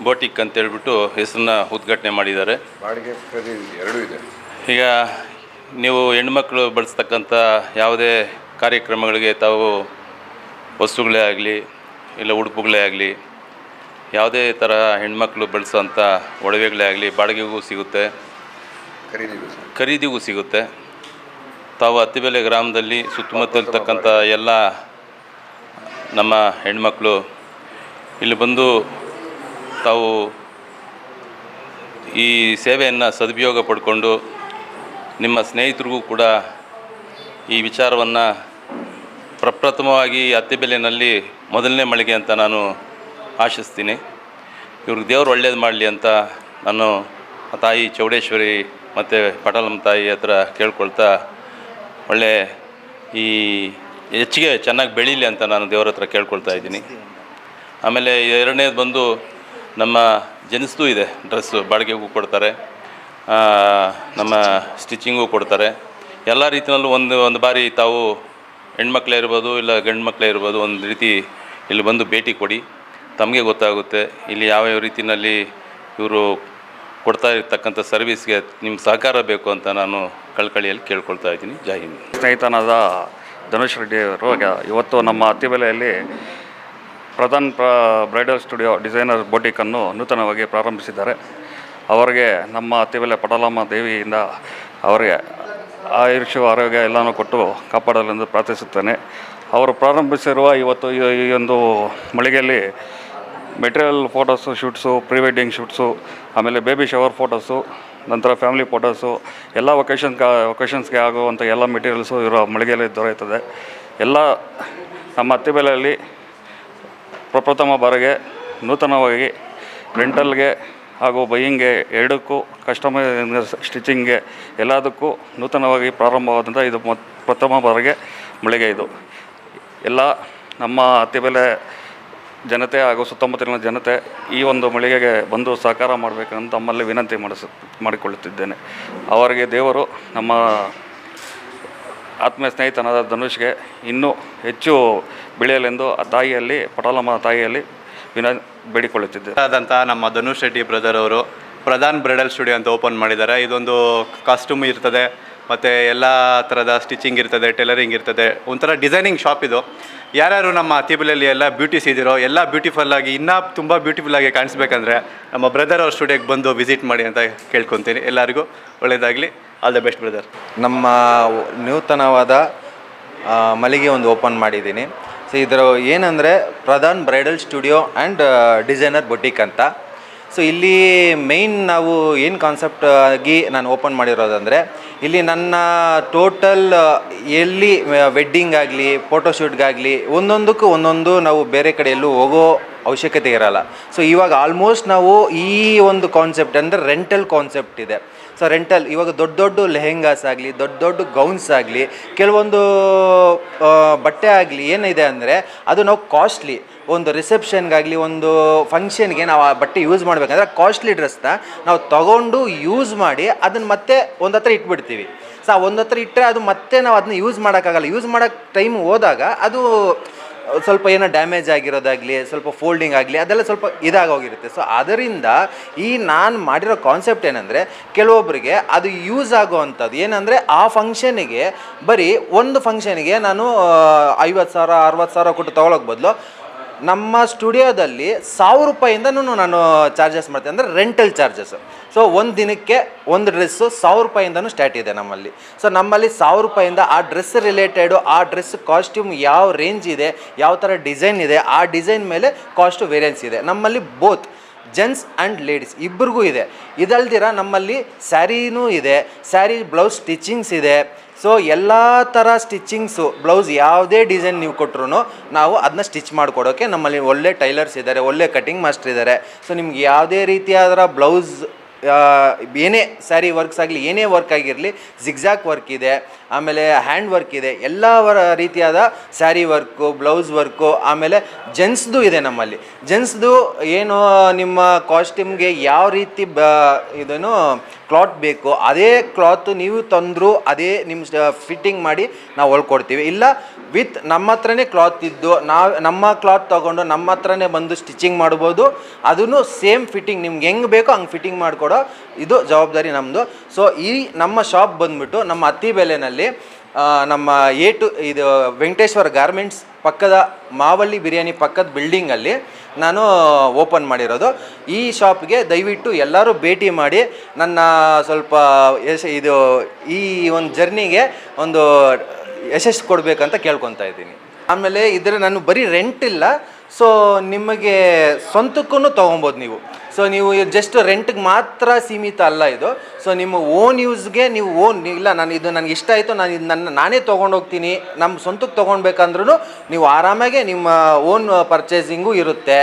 ಬೋಟಿಕ್ ಅಂತೇಳ್ಬಿಟ್ಟು ಹೆಸರನ್ನ ಉದ್ಘಾಟನೆ ಮಾಡಿದ್ದಾರೆ. ಬಾಡಿಗೆ ಖರೀದಿ ಎರಡೂ ಇದೆ. ಈಗ ನೀವು ಹೆಣ್ಮಕ್ಳು ಬಳಸ್ತಕ್ಕಂಥ ಯಾವುದೇ ಕಾರ್ಯಕ್ರಮಗಳಿಗೆ ತಾವು ವಸ್ತುಗಳೇ ಆಗಲಿ ಇಲ್ಲ ಉಡುಪುಗಳೇ ಆಗಲಿ ಯಾವುದೇ ಥರ ಹೆಣ್ಮಕ್ಳು ಬಳಸೋಂಥ ಒಡವೆಗಳೇ ಆಗಲಿ ಬಾಡಿಗೆಗೂ ಸಿಗುತ್ತೆ, ಖರೀದಿಗೂ ಸಿಗುತ್ತೆ. ತಾವು ಅತ್ತಿಬೆಲೆ ಗ್ರಾಮದಲ್ಲಿ ಸುತ್ತಮುತ್ತಲಿರ್ತಕ್ಕಂಥ ಎಲ್ಲ ನಮ್ಮ ಹೆಣ್ಮಕ್ಳು ಇಲ್ಲಿ ಬಂದು ತಾವು ಈ ಸೇವೆಯನ್ನು ಸದುಪಯೋಗ ಪಡ್ಕೊಂಡು ನಿಮ್ಮ ಸ್ನೇಹಿತರಿಗೂ ಕೂಡ ಈ ವಿಚಾರವನ್ನು ಪ್ರಪ್ರಥಮವಾಗಿ ಅತ್ತಿಬೆಲೆನಲ್ಲಿ ಮೊದಲನೇ ಮಳಿಗೆ ಅಂತ ನಾನು ಆಶಿಸ್ತೀನಿ. ಇವ್ರಿಗೆ ದೇವರು ಒಳ್ಳೇದು ಮಾಡಲಿ ಅಂತ ನಾನು ತಾಯಿ ಚೌಡೇಶ್ವರಿ ಮತ್ತು ಪಟಾಲಮ್ಮ ತಾಯಿ ಹತ್ರ ಕೇಳ್ಕೊಳ್ತಾ ಒಳ್ಳೆ ಈ ಹೆಚ್ಚಿಗೆ ಚೆನ್ನಾಗಿ ಬೆಳೀಲಿ ಅಂತ ನಾನು ದೇವರ ಹತ್ರ ಕೇಳ್ಕೊಳ್ತಾ ಇದ್ದೀನಿ. ಆಮೇಲೆ ಎರಡನೇದು ಬಂದು ನಮ್ಮ ಜೆನ್ಸ್ದು ಇದೆ, ಡ್ರೆಸ್ಸು ಬಾಡಿಗೆಗೂ ಕೊಡ್ತಾರೆ, ನಮ್ಮ ಸ್ಟಿಚಿಂಗೂ ಕೊಡ್ತಾರೆ. ಎಲ್ಲ ರೀತಿಯಲ್ಲೂ ಒಂದು ಬಾರಿ ತಾವು ಹೆಣ್ಮಕ್ಳೇ ಇರ್ಬೋದು ಇಲ್ಲ ಗಂಡು ಮಕ್ಕಳೇ ಇರ್ಬೋದು ಒಂದು ರೀತಿ ಇಲ್ಲಿ ಬಂದು ಭೇಟಿ ಕೊಡಿ, ತಮಗೆ ಗೊತ್ತಾಗುತ್ತೆ ಇಲ್ಲಿ ಯಾವ್ಯಾವ ರೀತಿಯಲ್ಲಿ ಇವರು ಕೊಡ್ತಾ ಇರ್ತಕ್ಕಂಥ ಸರ್ವಿಸ್ಗೆ ನಿಮ್ಮ ಸಹಕಾರ ಬೇಕು ಅಂತ ನಾನು ಕಳ್ಕಳಿಯಲ್ಲಿ ಕೇಳ್ಕೊಳ್ತಾ ಇದ್ದೀನಿ. ಜೈ ಹಿಂದ್. ಸ್ನೇಹಿತನಾದ ಧನುಷ್ ರೆಡ್ಡಿ ಅವರು ಇವತ್ತು ನಮ್ಮ ಅತ್ತಿಬೆಲೆಯಲ್ಲಿ ಪ್ರಧಾನ್ ಬ್ರೈಡಲ್ ಸ್ಟುಡಿಯೋ ಡಿಸೈನರ್ ಬೋಟಿಕನ್ನು ನೂತನವಾಗಿ ಪ್ರಾರಂಭಿಸಿದ್ದಾರೆ. ಅವರಿಗೆ ನಮ್ಮ ಅತ್ತಿಬೆಲೆ ಪಟಾಲಮ್ಮ ದೇವಿಯಿಂದ ಅವರಿಗೆ ಆಯುಷು ಆರೋಗ್ಯ ಎಲ್ಲನೂ ಕೊಟ್ಟು ಕಾಪಾಡಲೆಂದು ಪ್ರಾರ್ಥಿಸುತ್ತೇನೆ. ಅವರು ಪ್ರಾರಂಭಿಸಿರುವ ಇವತ್ತು ಈ ಒಂದು ಮಳಿಗೆಯಲ್ಲಿ material photos shoots, pre wedding shoots, ಆಮೇಲೆ ಬೇಬಿ ಶವರ್ ಫೋಟೋಸು, ನಂತರ ಫ್ಯಾಮಿಲಿ ಫೋಟೋಸು, ಎಲ್ಲ ಒಕೇಶನ್ಸ್ಗೆ ಆಗುವಂಥ ಎಲ್ಲ ಮೆಟೀರಿಯಲ್ಸು ಇವರ ಮಳಿಗೆಯಲ್ಲಿ ದೊರೆಯುತ್ತದೆ. ಎಲ್ಲ ನಮ್ಮ ಅತ್ತಿಬೆಲೆಯಲ್ಲಿ ಪ್ರಪ್ರಥಮ ಬಾರಿಗೆ ನೂತನವಾಗಿ ರೆಂಟಲ್ಗೆ ಹಾಗೂ ಬೈಯಿಂಗ್ಗೆ ಎರಡಕ್ಕೂ ಕಸ್ಟಮರ್ ಸ್ಟಿಚಿಂಗ್ಗೆ ಎಲ್ಲದಕ್ಕೂ ನೂತನವಾಗಿ ಪ್ರಾರಂಭವಾದಂಥ ಇದು ಪ್ರಥಮ ಬಾರಿಗೆ ಮಳಿಗೆ ಇದು. ಎಲ್ಲ ನಮ್ಮ ಅತ್ತಿಬೆಲೆ ಜನತೆ ಹಾಗೂ ಸುತ್ತಮುತ್ತಲಿನ ಜನತೆ ಈ ಒಂದು ಮಳಿಗೆಗೆ ಬಂದು ಸಹಕಾರ ಮಾಡಬೇಕಂತ ತಮ್ಮಲ್ಲಿ ವಿನಂತಿ ಮಾಡಿಕೊಳ್ಳುತ್ತಿದ್ದೇನೆ. ಅವರಿಗೆ ದೇವರು ನಮ್ಮ ಆತ್ಮೀಯ ಸ್ನೇಹಿತನಾದ ಧನುಷ್ಗೆ ಇನ್ನೂ ಹೆಚ್ಚು ಬೆಳೆಯಲೆಂದು ಆ ತಾಯಿಯಲ್ಲಿ ಪಟಾಲಮ್ಮ ತಾಯಿಯಲ್ಲಿ ಬೇಡಿಕೊಳ್ಳುತ್ತಿದ್ದೆ. ಆದಂಥ ನಮ್ಮ ಧನುಷ್ ರೆಡ್ಡಿ ಬ್ರದರ್ ಅವರು ಪ್ರಧಾನ್ ಬ್ರೈಡಲ್ ಸ್ಟುಡಿಯೋ ಅಂತ ಓಪನ್ ಮಾಡಿದ್ದಾರೆ. ಇದೊಂದು ಕಾಸ್ಟ್ಯೂಮ್ ಇರ್ತದೆ ಮತ್ತು ಎಲ್ಲ ಥರದ ಸ್ಟಿಚಿಂಗ್ ಇರ್ತದೆ, ಟೈಲರಿಂಗ್ ಇರ್ತದೆ, ಒಂಥರ ಡಿಸೈನಿಂಗ್ ಶಾಪ್ ಇದು. ಯಾರ್ಯಾರು ನಮ್ಮ ಅತ್ತಿಬೆಲೆಯಲ್ಲಿ ಎಲ್ಲ ಬ್ಯೂಟೀಸ್ ಇದ್ದೀರೋ ಎಲ್ಲ ಬ್ಯೂಟಿಫುಲ್ಲಾಗಿ ಇನ್ನೂ ತುಂಬ ಬ್ಯೂಟಿಫುಲ್ಲಾಗಿ ಕಾಣಿಸ್ಬೇಕಂದ್ರೆ ನಮ್ಮ ಬ್ರದರ್ ಅವ್ರ ಸ್ಟುಡಿಯೋಗೆ ಬಂದು ವಿಸಿಟ್ ಮಾಡಿ ಅಂತ ಕೇಳ್ಕೊತೀನಿ. ಎಲ್ಲರಿಗೂ ಒಳ್ಳೆಯದಾಗಲಿ. All the best brother. ನಮ್ಮ ನೂತನವಾದ ಮಳಿಗೆ ಒಂದು ಓಪನ್ ಮಾಡಿದ್ದೀನಿ. ಸೊ ಇದರ ಏನಂದರೆ Pradhan bridal studio and designer boutique ಅಂತ. ಸೊ ಇಲ್ಲಿ ಮೇಯ್ನ್ ನಾವು ಏನು ಕಾನ್ಸೆಪ್ಟ್ ಆಗಿ ನಾನು ಓಪನ್ ಮಾಡಿರೋದಂದರೆ ಇಲ್ಲಿ ನನ್ನ ಟೋಟಲ್ ಎಲ್ಲಿ ವೆಡ್ಡಿಂಗ್ ಆಗಲಿ ಫೋಟೋಶೂಟ್ಗಾಗಲಿ ಒಂದೊಂದಕ್ಕೂ ಒಂದೊಂದು ನಾವು ಬೇರೆ ಕಡೆ ಎಲ್ಲೂ ಹೋಗೋ ಅವಶ್ಯಕತೆ ಇರೋಲ್ಲ. ಸೊ ಇವಾಗ ಆಲ್ಮೋಸ್ಟ್ ನಾವು ಈ ಒಂದು ಕಾನ್ಸೆಪ್ಟ್ ಅಂದರೆ ರೆಂಟಲ್ ಕಾನ್ಸೆಪ್ಟ್ ಇದೆ. ಸೊ ರೆಂಟಲ್ ಇವಾಗ ದೊಡ್ಡ ದೊಡ್ಡ ಲೆಹೆಂಗಾಸ್ ಆಗಲಿ, ದೊಡ್ಡ ದೊಡ್ಡ ಗೌನ್ಸ್ ಆಗಲಿ, ಕೆಲವೊಂದು ಬಟ್ಟೆ ಆಗಲಿ ಏನಿದೆ ಅಂದರೆ ಅದು ನಾವು ಕಾಸ್ಟ್ಲಿ ಒಂದು ರಿಸೆಪ್ಷನ್ಗಾಗಲಿ ಒಂದು ಫಂಕ್ಷನ್ಗೆ ನಾವು ಆ ಬಟ್ಟೆ ಯೂಸ್ ಮಾಡಬೇಕಂದ್ರೆ ಕಾಸ್ಟ್ಲಿ ಡ್ರೆಸ್ನ ನಾವು ತಗೊಂಡು ಯೂಸ್ ಮಾಡಿ ಅದನ್ನು ಮತ್ತೆ ಒಂದು ಹತ್ರ ಇಟ್ಬಿಡ್ತೀವಿ. ಸೊ ಆ ಒಂದು ಹತ್ರ ಇಟ್ಟರೆ ಅದು ಮತ್ತೆ ನಾವು ಅದನ್ನ ಯೂಸ್ ಮಾಡೋಕ್ಕಾಗಲ್ಲ. ಯೂಸ್ ಮಾಡೋಕ್ಕೆ ಟೈಮ್ ಹೋದಾಗ ಅದು ಸ್ವಲ್ಪ ಏನೋ ಡ್ಯಾಮೇಜ್ ಆಗಿರೋದಾಗಲಿ, ಸ್ವಲ್ಪ ಫೋಲ್ಡಿಂಗ್ ಆಗಲಿ, ಅದೆಲ್ಲ ಸ್ವಲ್ಪ ಇದಾಗೋಗಿರುತ್ತೆ. ಸೊ ಅದರಿಂದ ಈ ನಾನು ಮಾಡಿರೋ ಕಾನ್ಸೆಪ್ಟ್ ಏನಂದರೆ ಕೆಲವೊಬ್ಬರಿಗೆ ಅದು ಯೂಸ್ ಆಗೋವಂಥದ್ದು ಏನಂದರೆ ಆ ಫಂಕ್ಷನಿಗೆ ಬರೀ ಒಂದು ಫಂಕ್ಷನಿಗೆ ನಾನು 50,000 60,000 ಕೊಟ್ಟು ತೊಗೊಳೋಕೆ ಬದಲು ನಮ್ಮ ಸ್ಟುಡಿಯೋದಲ್ಲಿ 1,000 ರೂಪಾಯಿಂದನೂ ನಾನು ಚಾರ್ಜಸ್ ಮಾಡ್ತೀನಿ, ಅಂದರೆ ರೆಂಟಲ್ ಚಾರ್ಜಸ್. ಸೊ ಒಂದು ದಿನಕ್ಕೆ ಒಂದು ಡ್ರೆಸ್ಸು 1,000 ರೂಪಾಯಿಂದನೂ ಸ್ಟಾರ್ಟ್ ಇದೆ ನಮ್ಮಲ್ಲಿ. ಸೊ ನಮ್ಮಲ್ಲಿ 1,000 ರೂಪಾಯಿಂದ ಆ ಡ್ರೆಸ್ ರಿಲೇಟೆಡು ಆ ಡ್ರೆಸ್ ಕಾಸ್ಟ್ಯೂಮ್ ಯಾವ ರೇಂಜ್ ಇದೆ, ಯಾವ ಥರ ಡಿಸೈನ್ ಇದೆ, ಆ ಡಿಸೈನ್ ಮೇಲೆ ಕಾಸ್ಟು ವೇರಿಯನ್ಸ್ ಇದೆ. ನಮ್ಮಲ್ಲಿ ಬೋತ್ ಜೆಂಟ್ಸ್ ಆ್ಯಂಡ್ ಲೇಡೀಸ್ ಇಬ್ಬರಿಗೂ ಇದೆ. ಇದಲ್ದಿರ ನಮ್ಮಲ್ಲಿ ಸ್ಯಾರಿನೂ ಇದೆ, ಸ್ಯಾರಿ ಬ್ಲೌಸ್ ಸ್ಟಿಚಿಂಗ್ಸ್ ಇದೆ. ಸೊ ಎಲ್ಲ ಥರ ಸ್ಟಿಚಿಂಗ್ಸು ಬ್ಲೌಸ್ ಯಾವುದೇ ಡಿಸೈನ್ ನೀವು ಕೊಟ್ಟರು ನಾವು ಅದನ್ನ ಸ್ಟಿಚ್ ಮಾಡಿಕೊಡೋಕ್ಕೆ ನಮ್ಮಲ್ಲಿ ಒಳ್ಳೆ ಟೈಲರ್ಸ್ ಇದ್ದಾರೆ, ಒಳ್ಳೆ ಕಟಿಂಗ್ ಮಾಸ್ಟರ್ ಇದ್ದಾರೆ. ಸೊ ನಿಮ್ಗೆ ಯಾವುದೇ ರೀತಿಯಾದ ಬ್ಲೌಸ್ ಏನೇ ಸ್ಯಾರಿ ವರ್ಕ್ಸ್ ಆಗಲಿ, ಏನೇ ವರ್ಕ್ ಆಗಿರಲಿ, ಜಿಗ್ಜಾಕ್ ವರ್ಕ್ ಇದೆ, ಆಮೇಲೆ ಹ್ಯಾಂಡ್ ವರ್ಕ್ ಇದೆ, ಎಲ್ಲ ರೀತಿಯಾದ ಸ್ಯಾರಿ ವರ್ಕು, ಬ್ಲೌಸ್ ವರ್ಕು, ಆಮೇಲೆ ಜೆಂಟ್ಸ್ದು ಇದೆ ನಮ್ಮಲ್ಲಿ. ಜೆಂಟ್ಸ್ದು ಏನು ನಿಮ್ಮ ಕಾಸ್ಟ್ಯೂಮ್ಗೆ ಯಾವ ರೀತಿ ಇದನ್ನು ಕ್ಲಾತ್ ಬೇಕು ಅದೇ ಕ್ಲಾತ್ ನೀವು ತಂದರೂ ಅದೇ ನಿಮ್ಮ ಫಿಟ್ಟಿಂಗ್ ಮಾಡಿ ನಾವು ಹೊಲ್ಕೊಡ್ತೀವಿ. ಇಲ್ಲ ವಿತ್ ನಮ್ಮ ಹತ್ರನೇ ಕ್ಲಾತ್ ಇದ್ದು ನಮ್ಮ ಕ್ಲಾತ್ ತೊಗೊಂಡು ನಮ್ಮ ಹತ್ರನೇ ಬಂದು ಸ್ಟಿಚಿಂಗ್ ಮಾಡ್ಬೋದು. ಅದನ್ನು ಸೇಮ್ ಫಿಟ್ಟಿಂಗ್ ನಿಮ್ಗೆ ಹೆಂಗೆ ಬೇಕೋ ಹಂಗೆ ಫಿಟ್ಟಿಂಗ್ ಮಾಡಿಕೊಡೋ ಇದು ಜವಾಬ್ದಾರಿ ನಮ್ಮದು. ಸೊ ಈ ನಮ್ಮ ಶಾಪ್ ಬಂದ್ಬಿಟ್ಟು ನಮ್ಮ ಅತ್ತಿಬೆಲೆನಲ್ಲಿ ನಮ್ಮ ಇದು ವೆಂಕಟೇಶ್ವರ ಗಾರ್ಮೆಂಟ್ಸ್ ಪಕ್ಕದ ಮಾವಳ್ಳಿ ಬಿರಿಯಾನಿ ಪಕ್ಕದ ಬಿಲ್ಡಿಂಗಲ್ಲಿ ನಾನು ಓಪನ್ ಮಾಡಿರೋದು. ಈ ಶಾಪ್ಗೆ ದಯವಿಟ್ಟು ಎಲ್ಲರೂ ಭೇಟಿ ಮಾಡಿ ನನ್ನ ಸ್ವಲ್ಪ ಈ ಒಂದು ಜರ್ನಿಗೆ ಒಂದು ಯಶಸ್ಸು ಕೊಡಬೇಕಂತ ಕೇಳ್ಕೊತಾ ಇದ್ದೀನಿ. ಆಮೇಲೆ ನಾನು ಬರೀ ರೆಂಟ್ ಇಲ್ಲ, ಸೊ ನಿಮಗೆ ಸ್ವಂತಕ್ಕೂ ತೊಗೊಬೋದು ನೀವು. ಸೊ ನೀವು ಜಸ್ಟ್ ರೆಂಟ್ಗೆ ಮಾತ್ರ ಸೀಮಿತ ಅಲ್ಲ ಇದು. ಸೊ ನಿಮ್ಮ ಓನ್ ಯೂಸ್ಗೆ ನೀವು ಇಲ್ಲ ನನಗೆ ಇಷ್ಟ ಆಯಿತು, ನಾನು ಇದು ನಾನೇ ತೊಗೊಂಡೋಗ್ತೀನಿ, ನಮ್ಮ ಸ್ವಂತಕ್ಕೆ ತೊಗೊಳ್ಬೇಕಂದ್ರೂ ನೀವು ಆರಾಮಾಗೆ ನಿಮ್ಮ ಓನ್ ಪರ್ಚೇಸಿಂಗು ಇರುತ್ತೆ,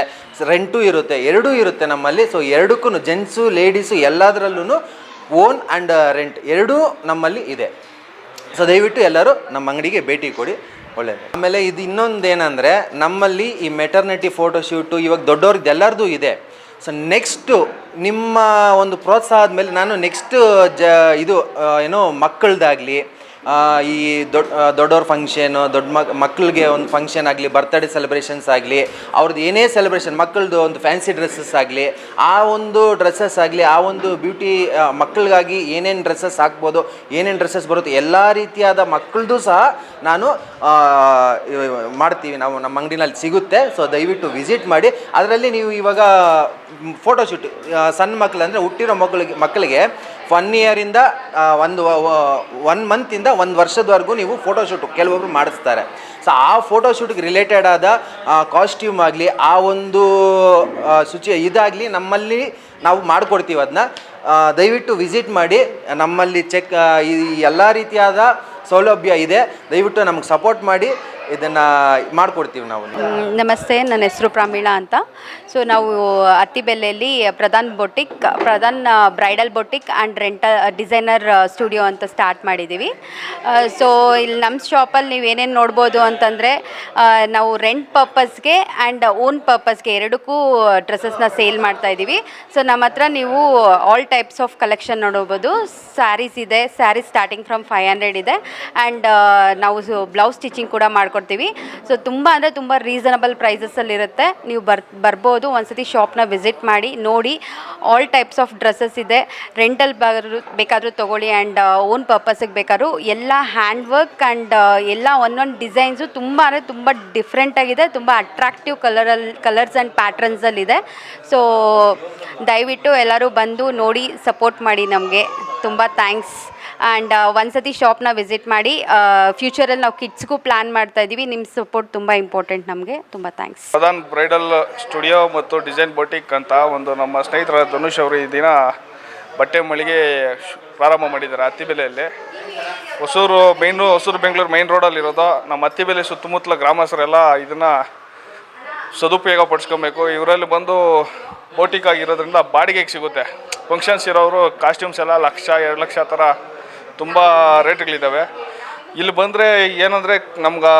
ರೆಂಟು ಇರುತ್ತೆ, ಎರಡೂ ಇರುತ್ತೆ ನಮ್ಮಲ್ಲಿ. ಸೊ ಎರಡಕ್ಕೂ ಜೆಂಟ್ಸು ಲೇಡೀಸು ಎಲ್ಲದರಲ್ಲೂ ಓನ್ ಆ್ಯಂಡ್ ರೆಂಟ್ ಎರಡೂ ನಮ್ಮಲ್ಲಿ ಇದೆ. ಸೊ ದಯವಿಟ್ಟು ಎಲ್ಲರೂ ನಮ್ಮ ಅಂಗಡಿಗೆ ಭೇಟಿ ಕೊಡಿ, ಒಳ್ಳೆಯದು. ಆಮೇಲೆ ಇದು ಇನ್ನೊಂದು ಏನಂದರೆ ನಮ್ಮಲ್ಲಿ ಈ ಮೆಟರ್ನಿಟಿ ಫೋಟೋಶೂಟು ಇವಾಗ ದೊಡ್ಡವ್ರದ್ದು ಎಲ್ಲರದ್ದು ಇದೆ. ಸೊ ನೆಕ್ಸ್ಟು ನಿಮ್ಮ ಒಂದು ಪ್ರೋತ್ಸಾಹ ಆದಮೇಲೆ ನಾನು ನೆಕ್ಸ್ಟ್ ಮಕ್ಕಳದಾಗಲಿ ಈ ದೊಡ್ಡವ್ರ ಫಂಕ್ಷನು ಮಕ್ಕಳಿಗೆ ಒಂದು ಫಂಕ್ಷನ್ ಆಗಲಿ, ಬರ್ತ್ಡೇ ಸೆಲೆಬ್ರೇಷನ್ಸ್ ಆಗಲಿ, ಅವ್ರದ್ದು ಏನೇ ಸೆಲೆಬ್ರೇಷನ್, ಮಕ್ಕಳದು ಒಂದು ಫ್ಯಾನ್ಸಿ ಡ್ರೆಸ್ಸಸ್ ಆಗಲಿ, ಆ ಒಂದು ಡ್ರೆಸ್ಸಸ್ ಆಗಲಿ, ಆ ಒಂದು ಬ್ಯೂಟಿ ಮಕ್ಕಳಿಗಾಗಿ ಏನೇನು ಡ್ರೆಸ್ಸಸ್ ಹಾಕ್ಬೋದು, ಏನೇನು ಡ್ರೆಸ್ಸಸ್ ಬರುತ್ತೆ, ಎಲ್ಲ ರೀತಿಯಾದ ಮಕ್ಕಳದು ಸಹ ನಾನು ಮಾಡ್ತೀವಿ. ನಾವು ನಮ್ಮ ಅಂಗಡಿನಲ್ಲಿ ಸಿಗುತ್ತೆ. ಸೊ ದಯವಿಟ್ಟು ವಿಸಿಟ್ ಮಾಡಿ. ಅದರಲ್ಲಿ ನೀವು ಇವಾಗ ಫೋಟೋಶೂಟ್ ಸಣ್ಣ ಮಕ್ಕಳು ಅಂದರೆ ಹುಟ್ಟಿರೋ ಮಕ್ಕಳಿಗೆ 1 ಇಯರಿಂದ 1 ಮಂತಿಂದ 1 ವರ್ಷದವರೆಗೂ ನೀವು ಫೋಟೋಶೂಟು ಕೆಲವೊಬ್ರು ಮಾಡಿಸ್ತಾರೆ. ಸೊ ಆ ಫೋಟೋಶೂಟ್ಗೆ ರಿಲೇಟೆಡ್ ಆದ ಕಾಸ್ಟ್ಯೂಮ್ ಆಗಲಿ, ಆ ಒಂದು ಇದಾಗಲಿ ನಮ್ಮಲ್ಲಿ ನಾವು ಮಾಡಿಕೊಡ್ತೀವಿ. ಅದನ್ನ ದಯವಿಟ್ಟು ವಿಸಿಟ್ ಮಾಡಿ. ನಮ್ಮಲ್ಲಿ ಈ ಎಲ್ಲ ರೀತಿಯಾದ ಸೌಲಭ್ಯ ಇದೆ. ದಯವಿಟ್ಟು ನಮಗೆ ಸಪೋರ್ಟ್ ಮಾಡಿ, ಇದನ್ನು ಮಾಡಿಕೊಡ್ತೀವಿ ನಾವು. ನಮಸ್ತೆ, ನನ್ನ ಹೆಸರು ಪ್ರಮೀಳಾ ಅಂತ. ಸೊ ನಾವು ಅತ್ತಿಬೆಲೆಯಲ್ಲಿ Pradhan bridal boutique and designer studio ಅಂತ ಸ್ಟಾರ್ಟ್ ಮಾಡಿದ್ದೀವಿ. ಸೊ ಇಲ್ಲಿ ನಮ್ಮ ಶಾಪಲ್ಲಿ ನೀವು ಏನೇನು ನೋಡ್ಬೋದು ಅಂತಂದರೆ, ನಾವು ರೆಂಟ್ ಪರ್ಪಸ್ಗೆ ಆ್ಯಂಡ್ ಓನ್ ಪರ್ಪಸ್ಗೆ ಎರಡಕ್ಕೂ ಡ್ರೆಸ್ಸಸ್ನ ಸೇಲ್ ಮಾಡ್ತಾಯಿದ್ದೀವಿ. ಸೊ ನಮ್ಮ ಹತ್ರ ನೀವು ಆಲ್ ಟೈಪ್ಸ್ ಆಫ್ ಕಲೆಕ್ಷನ್ ನೋಡ್ಬೋದು. ಸ್ಯಾರೀಸ್ ಇದೆ, ಸ್ಯಾರೀಸ್ ಸ್ಟಾರ್ಟಿಂಗ್ ಫ್ರಮ್ 500 ಇದೆ. ಆ್ಯಂಡ್ ನಾವು ಬ್ಲೌಸ್ ಸ್ಟಿಚಿಂಗ್ ಕೂಡ ಮಾಡ್ಕೊಡ್ತೀವಿ. ಸೊ ತುಂಬ ಅಂದರೆ ತುಂಬ ರೀಸನಬಲ್ ಪ್ರೈಸಸಲ್ಲಿರುತ್ತೆ. ನೀವು ಬರ್ಬೋದು, ಒಂದ್ಸತಿ ಶಾಪ್ನ ವಿಸಿಟ್ ಮಾಡಿ ನೋಡಿ. ಆಲ್ ಟೈಪ್ಸ್ ಆಫ್ ಡ್ರೆಸ್ಸಸ್ ಇದೆ. ರೆಂಟಲ್ ಬೇಕಾದರೂ ತೊಗೊಳ್ಳಿ ಆ್ಯಂಡ್ ಓನ್ ಪರ್ಪಸ್ಗೆ ಬೇಕಾದ್ರೂ ಎಲ್ಲ ಹ್ಯಾಂಡ್ ವರ್ಕ್ ಆ್ಯಂಡ್ ಎಲ್ಲ ಒಂದೊಂದು ಡಿಸೈನ್ಸು ತುಂಬ ಅಂದರೆ ತುಂಬ ಡಿಫ್ರೆಂಟಾಗಿದೆ. ತುಂಬ ಅಟ್ರಾಕ್ಟಿವ್ ಕಲರ್ಸ್ ಆ್ಯಂಡ್ ಪ್ಯಾಟ್ರನ್ಸಲ್ಲಿದೆ. ಸೊ ದಯವಿಟ್ಟು ಎಲ್ಲರೂ ಬಂದು ನೋಡಿ ಸಪೋರ್ಟ್ ಮಾಡಿ. ನಮಗೆ ತುಂಬ ಥ್ಯಾಂಕ್ಸ್. ಆ್ಯಂಡ್ ಒಂದ್ಸತಿ ಶಾಪ್ನ ವಿಸಿಟ್ ಮಾಡಿ. ಫ್ಯೂಚರಲ್ಲಿ ನಾವು ಕಿಡ್ಸ್ಗೂ ಪ್ಲ್ಯಾನ್ ಮಾಡ್ತಾ ಇದ್ದೀವಿ. ನಿಮ್ಮ ಸಪೋರ್ಟ್ ತುಂಬ ಇಂಪಾರ್ಟೆಂಟ್ ನಮಗೆ. ತುಂಬ ಥ್ಯಾಂಕ್ಸ್. ಪ್ರಧಾನ್ ಬ್ರೈಡಲ್ ಸ್ಟುಡಿಯೋ ಮತ್ತು ಡಿಸೈನ್ ಬೊಟಿಕ್ ಅಂತ ಒಂದು ನಮ್ಮ ಸ್ನೇಹಿತರ ಧನುಷ್ ಅವರು ಈ ದಿನ ಬಟ್ಟೆ ಮಳಿಗೆ ಪ್ರಾರಂಭ ಮಾಡಿದ್ದಾರೆ ಅತ್ತಿಬೆಲೆಯಲ್ಲಿ. ಹೊಸೂರು ಬೆಂಗಳೂರು ಮೈನ್ ರೋಡಲ್ಲಿರೋದು. ನಮ್ಮ ಅತ್ತಿಬೆಲೆ ಸುತ್ತಮುತ್ತಲ ಗ್ರಾಮಸ್ಥರೆಲ್ಲ ಇದನ್ನು ಸದುಪಯೋಗ ಪಡಿಸ್ಕೊಬೇಕು. ಇವರಲ್ಲಿ ಬಂದು ಬೋಟಿಕ್ ಆಗಿರೋದ್ರಿಂದ ಬಾಡಿಗೆಗೆ ಸಿಗುತ್ತೆ. ಫಂಕ್ಷನ್ಸ್ ಇರೋರು ಕಾಸ್ಟ್ಯೂಮ್ಸ್ ಎಲ್ಲ 1 ಲಕ್ಷ 2 ಲಕ್ಷ ಥರ ತುಂಬ ರೇಟ್ಗಳಿದ್ದಾವೆ. ಇಲ್ಲಿ ಬಂದರೆ ಏನಂದರೆ ನಮ್ಗೆ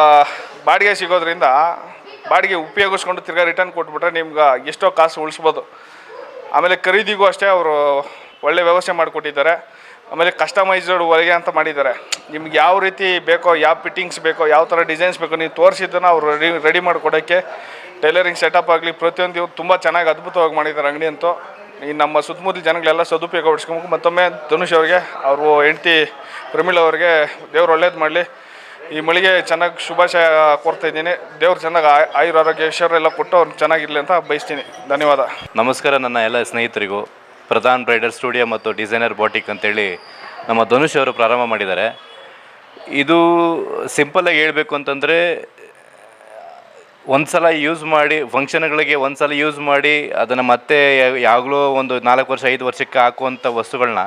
ಬಾಡಿಗೆ ಸಿಗೋದ್ರಿಂದ ಬಾಡಿಗೆ ಉಪಯೋಗಿಸ್ಕೊಂಡು ತಿರ್ಗಾ ರಿಟರ್ನ್ ಕೊಟ್ಬಿಟ್ರೆ ನಿಮ್ಗೆ ಎಷ್ಟೋ ಕಾಸು ಉಳಿಸ್ಬೋದು. ಆಮೇಲೆ ಖರೀದಿಗೂ ಅಷ್ಟೇ ಅವರು ಒಳ್ಳೆ ವ್ಯವಸ್ಥೆ ಮಾಡಿಕೊಟ್ಟಿದ್ದಾರೆ. ಆಮೇಲೆ ಕಸ್ಟಮೈಸ್ಡ್ ಹೊಲಿಗೆ ಅಂತ ಮಾಡಿದ್ದಾರೆ. ನಿಮ್ಗೆ ಯಾವ ರೀತಿ ಬೇಕೋ, ಯಾವ ಫಿಟ್ಟಿಂಗ್ಸ್ ಬೇಕೋ, ಯಾವ ಥರ ಡಿಸೈನ್ಸ್ ಬೇಕೋ ನೀವು ತೋರಿಸಿದ್ದನ್ನು ಅವರು ರೆಡಿ ಮಾಡಿಕೊಡೋಕ್ಕೆ ಟೈಲರಿಂಗ್ ಸೆಟಪ್ ಆಗಲಿ ಪ್ರತಿಯೊಂದು ತುಂಬ ಚೆನ್ನಾಗಿ ಅದ್ಭುತವಾಗಿ ಮಾಡಿದ್ದಾರೆ ಅಂಗಡಿ ಅಂತೂ. ಈ ನಮ್ಮ ಸುತ್ತಮುತ್ತಲ ಜನಗಳೆಲ್ಲ ಸದುಪಯೋಗ ಪಡಿಸ್ಕೊಬೇಕು. ಮತ್ತೊಮ್ಮೆ ಧನುಷ್ ಅವ್ರಿಗೆ, ಅವ್ರ ಹೆಂಡತಿ ಪ್ರಮೀಳಾ ಅವ್ರಿಗೆ ದೇವ್ರು ಒಳ್ಳೇದು ಮಾಡಲಿ. ಈ ಮಳಿಗೆ ಚೆನ್ನಾಗಿ ಶುಭಾಶಯ ಕೋರ್ತಾಯಿದ್ದೀನಿ. ದೇವ್ರು ಚೆನ್ನಾಗಿ ಆಯುರಾರೋಗ್ಯ ಐಶ್ವರ್ಯ ಕೊಟ್ಟು ಅವ್ರು ಚೆನ್ನಾಗಿರಲಿ ಅಂತ ಬಯಸ್ತೀನಿ. ಧನ್ಯವಾದ. ನಮಸ್ಕಾರ ನನ್ನ ಎಲ್ಲ ಸ್ನೇಹಿತರಿಗೂ. ಪ್ರಧಾನ್ ಬ್ರೈಡಲ್ ಸ್ಟುಡಿಯೋ ಮತ್ತು ಡಿಸೈನರ್ ಬೋಟಿಕ್ ಅಂತೇಳಿ ನಮ್ಮ ಧನುಷ್ ಅವರು ಪ್ರಾರಂಭ ಮಾಡಿದ್ದಾರೆ. ಇದು ಸಿಂಪಲ್ಲಾಗಿ ಹೇಳಬೇಕು ಅಂತಂದರೆ, ಒಂದು ಸಲ ಯೂಸ್ ಮಾಡಿ ಫಂಕ್ಷನ್ಗಳಿಗೆ ಯೂಸ್ ಮಾಡಿ ಅದನ್ನು ಮತ್ತೆ ಯಾವಾಗಲೂ ಒಂದು 4 ವರ್ಷ 5 ವರ್ಷಕ್ಕೆ ಹಾಕುವಂಥ ವಸ್ತುಗಳನ್ನ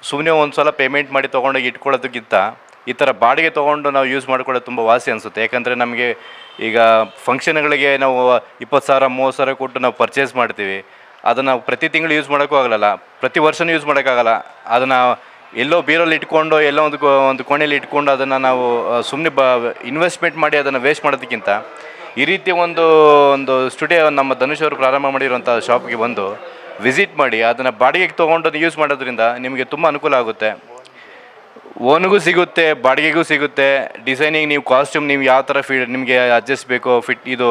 ಸುಮ್ಮನೆ ಒಂದು ಸಲ ಪೇಮೆಂಟ್ ಮಾಡಿ ತೊಗೊಂಡೋಗಿ ಇಟ್ಕೊಳ್ಳೋದಕ್ಕಿಂತ ಈ ಥರ ಬಾಡಿಗೆ ತೊಗೊಂಡು ನಾವು ಯೂಸ್ ಮಾಡ್ಕೊಳ್ಳೋದು ತುಂಬ ವಾಸಿ ಅನಿಸುತ್ತೆ. ಯಾಕಂದರೆ ನಮಗೆ ಈಗ ಫಂಕ್ಷನ್ಗಳಿಗೆ ನಾವು 20,000 30,000 ಕೊಟ್ಟು ನಾವು ಪರ್ಚೇಸ್ ಮಾಡ್ತೀವಿ. ಅದನ್ನು ಪ್ರತಿ ತಿಂಗಳು ಯೂಸ್ ಮಾಡೋಕ್ಕೂ ಆಗಲ್ಲ, ಪ್ರತಿ ವರ್ಷವೂ ಯೂಸ್ ಮಾಡೋಕ್ಕಾಗಲ್ಲ. ಅದನ್ನು ಎಲ್ಲೋ ಬೀರಲ್ಲಿ ಇಟ್ಕೊಂಡು ಎಲ್ಲೋ ಒಂದು ಕೋಣೆಯಲ್ಲಿ ಇಟ್ಕೊಂಡು ಅದನ್ನು ನಾವು ಸುಮ್ಮನೆ ಇನ್ವೆಸ್ಟ್ಮೆಂಟ್ ಮಾಡಿ ಅದನ್ನು ವೇಸ್ಟ್ ಮಾಡೋದಕ್ಕಿಂತ ಈ ರೀತಿ ಒಂದು ಸ್ಟುಡಿಯೋ ನಮ್ಮ ಧನುಷ್ ಅವರು ಪ್ರಾರಂಭ ಮಾಡಿರುವಂಥ ಶಾಪ್ಗೆ ಬಂದು ವಿಸಿಟ್ ಮಾಡಿ ಅದನ್ನು ಬಾಡಿಗೆಗೆ ತೊಗೊಂಡು ಯೂಸ್ ಮಾಡೋದ್ರಿಂದ ನಿಮಗೆ ತುಂಬ ಅನುಕೂಲ ಆಗುತ್ತೆ. ಓನ್ಗೂ ಸಿಗುತ್ತೆ, ಬಾಡಿಗೆಗೂ ಸಿಗುತ್ತೆ. ಡಿಸೈನಿಂಗ್ ನೀವು ಕಾಸ್ಟ್ಯೂಮ್ ನೀವು ಯಾವ ಥರ ನಿಮಗೆ ಅಡ್ಜಸ್ಟ್ ಬೇಕೋ ಇದು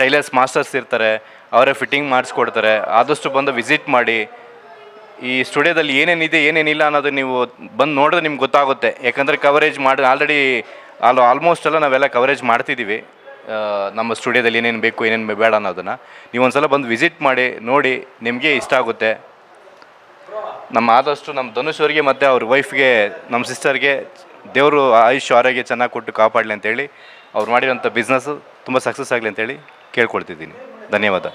ಟೈಲರ್ಸ್ ಮಾಸ್ಟರ್ಸ್ ಇರ್ತಾರೆ, ಅವರೇ ಫಿಟ್ಟಿಂಗ್ ಮಾಡಿಸ್ಕೊಡ್ತಾರೆ. ಆದಷ್ಟು ಬಂದು ವಿಸಿಟ್ ಮಾಡಿ. ಈ ಸ್ಟುಡಿಯೋದಲ್ಲಿ ಏನೇನಿದೆ ಏನೇನಿಲ್ಲ ಅನ್ನೋದು ನೀವು ಬಂದು ನೋಡಿದ್ರೆ ನಿಮ್ಗೆ ಗೊತ್ತಾಗುತ್ತೆ. ಯಾಕಂದರೆ ಕವರೇಜ್ ಮಾಡಿ ಆಲ್ಮೋಸ್ಟ್ ಎಲ್ಲ ನಾವೆಲ್ಲ ಕವರೇಜ್ ಮಾಡ್ತಿದ್ದೀವಿ. ನಮ್ಮ ಸ್ಟುಡಿಯೋದಲ್ಲಿ ಏನೇನು ಬೇಕು ಏನೇನು ಬೇಡ ಅನ್ನೋದನ್ನು ನೀವು ಒಂದು ಸಲ ಬಂದು ವಿಸಿಟ್ ಮಾಡಿ ನೋಡಿ, ನಿಮಗೆ ಇಷ್ಟ ಆಗುತ್ತೆ. ಆದಷ್ಟು ನಮ್ಮ ಧನುಷ್ ಅವರಿಗೆ ಮತ್ತು ಅವ್ರ ವೈಫ್ಗೆ, ನಮ್ಮ ಸಿಸ್ಟರ್ಗೆ ದೇವರು ಆಯುಷ್ಯ ಆರೋಗ್ಯ ಚೆನ್ನಾಗಿ ಕೊಟ್ಟು ಕಾಪಾಡಲಿ ಅಂತೇಳಿ ಅವ್ರು ಮಾಡಿರೋಂಥ ಬಿಸ್ನೆಸ್ಸು ತುಂಬ ಸಕ್ಸಸ್ ಆಗಲಿ ಅಂತೇಳಿ ಕೇಳ್ಕೊಳ್ತಿದ್ದೀನಿ. ಧನ್ಯವಾದ.